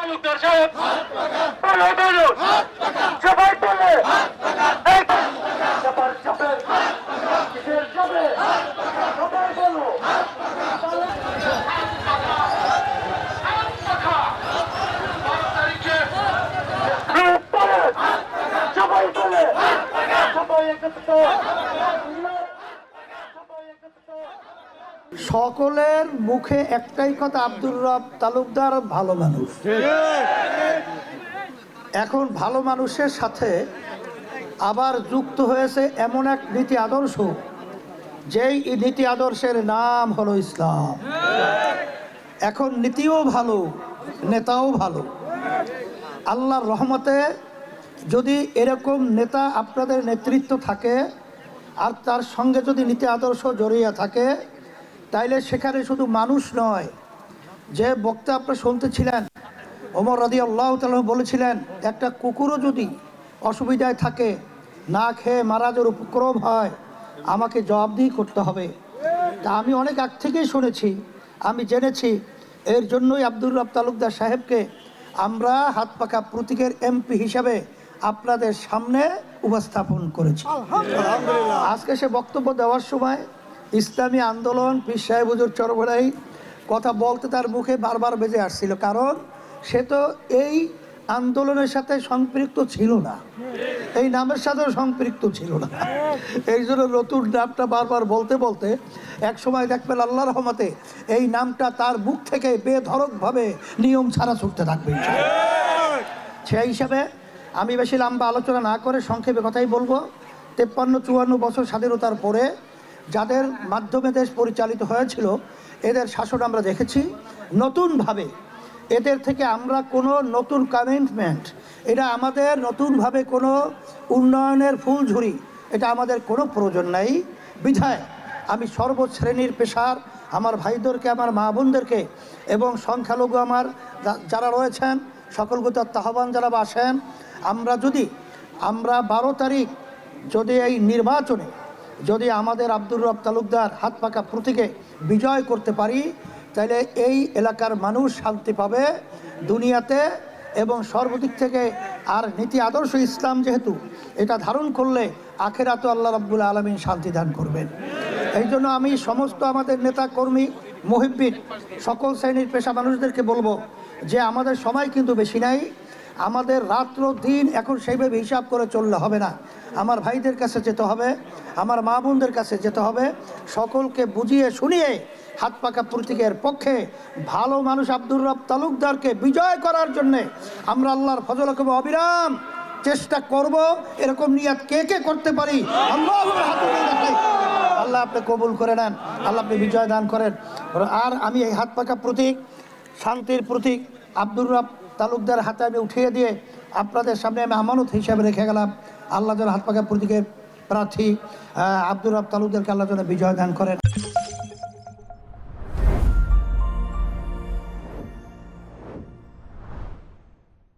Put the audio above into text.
তালুকদার সাহেব বলো বলো সবাই বলে চাপার চাপের কিসের চাপে সবাই বলো সবাই বলে সবাই একত্রিত সকলের মুখে একটাই কথা, আব্দুর রব তালুকদার ভালো মানুষ। এখন ভালো মানুষের সাথে আবার যুক্ত হয়েছে এমন এক নীতি আদর্শ, যেই নীতি আদর্শের নাম হলো ইসলাম। এখন নীতিও ভালো, নেতাও ভালো। আল্লাহর রহমতে যদি এরকম নেতা আপনাদের নেতৃত্ব থাকে আর তার সঙ্গে যদি নীতি আদর্শ জড়িয়ে থাকে, তাইলে সেখানে শুধু মানুষ নয়, যে বক্তা আপনারা শুনতেছিলেন ওমর রাদিয়াল্লাহু তাআলা বলেছিলেন, একটা কুকুরও যদি অসুবিধায় থাকে, না খেয়ে মারা যাওয়ার উপক্রম হয়, আমাকে জবাবদিহি করতে হবে। তা আমি অনেক আগ থেকেই শুনেছি, আমি জেনেছি, এর জন্যই আব্দুর রব তালুকদার সাহেবকে আমরা হাত পাকা প্রতীকের এমপি হিসাবে আপনাদের সামনে উপস্থাপন করেছি। আজকে সে বক্তব্য দেওয়ার সময় ইসলামী আন্দোলন, পীর সাহেব হুজুর চরবড়াই কথা বলতে তার মুখে বারবার বেজে আসছিল, কারণ সে তো এই আন্দোলনের সাথে সম্পৃক্ত ছিল না, এই নামের সাথেও সম্পৃক্ত ছিল না। এই জন্য নতুন নামটা বারবার বলতে বলতে এক সময় দেখবেন আল্লাহর রহমতে এই নামটা তার মুখ থেকে বেধড়কভাবে নিয়ম ছাড়া ছুটতে থাকবে। সেই হিসাবে আমি বেশি লম্বা আলোচনা না করে সংক্ষেপে কথাই বলবো। 53-54 বছর স্বাধীনতার পরে যাদের মাধ্যমে দেশ পরিচালিত হয়েছিল, এদের শাসন আমরা দেখেছি। নতুনভাবে এদের থেকে আমরা কোনো নতুন কমিটমেন্ট, এটা আমাদের নতুনভাবে কোনো উন্নয়নের ফুলঝুরি, এটা আমাদের কোনো প্রয়োজন নাই। বিধায় আমি সর্বশ্রেণীর পেশার আমার ভাইদেরকে, আমার মা বোনদেরকে এবং সংখ্যালঘু আমার যারা রয়েছেন সকলকে আহ্বান যারা আসেন, আমরা 12 তারিখ যদি এই নির্বাচনে যদি আমাদের আব্দুর রব তালুকদার হাত পাকা প্রতীকে বিজয় করতে পারি, তাহলে এই এলাকার মানুষ শান্তি পাবে দুনিয়াতে এবং সর্বদিক থেকে। আর নীতি আদর্শ ইসলাম যেহেতু এটা ধারণ করলে আখেরাতে আল্লাহ রাব্বুল আলামিন শান্তি দান করবেন। এই জন্য আমি সমস্ত আমাদের নেতা কর্মী মুহিব্বিন সকল শ্রেণীর পেশা মানুষদেরকে বলবো যে আমাদের সময় কিন্তু বেশি নাই, আমাদের রাত্র দিন এখন সেইভাবে হিসাব করে চললে হবে না। আমার ভাইদের কাছে যেতে হবে, আমার মা বোনদের কাছে যেতে হবে, সকলকে বুঝিয়ে শুনিয়ে হাত পাকা প্রতীকের পক্ষে ভালো মানুষ আব্দুর রব তালুকদারকে বিজয় করার জন্যে আমরা আল্লাহর ফজল করব, অবিরাম চেষ্টা করব। এরকম নিয়াত কে কে করতে পারি আল্লাহ আপনি কবুল করে নেন, আল্লাহ আপনি বিজয় দান করেন। আর আমি এই হাত পাকা প্রতীক, শান্তির প্রতীক আব্দুর রব তালুকদার হাতে আমি উঠিয়ে দিয়ে আপনাদের সামনে আমি আমানত হিসাবে রেখে গেলাম। আল্লাহ যেন হাত পাকা প্রতীকের প্রার্থী আব্দুর রব তালুকদারকে আল্লাহ যেন বিজয় দান করেন।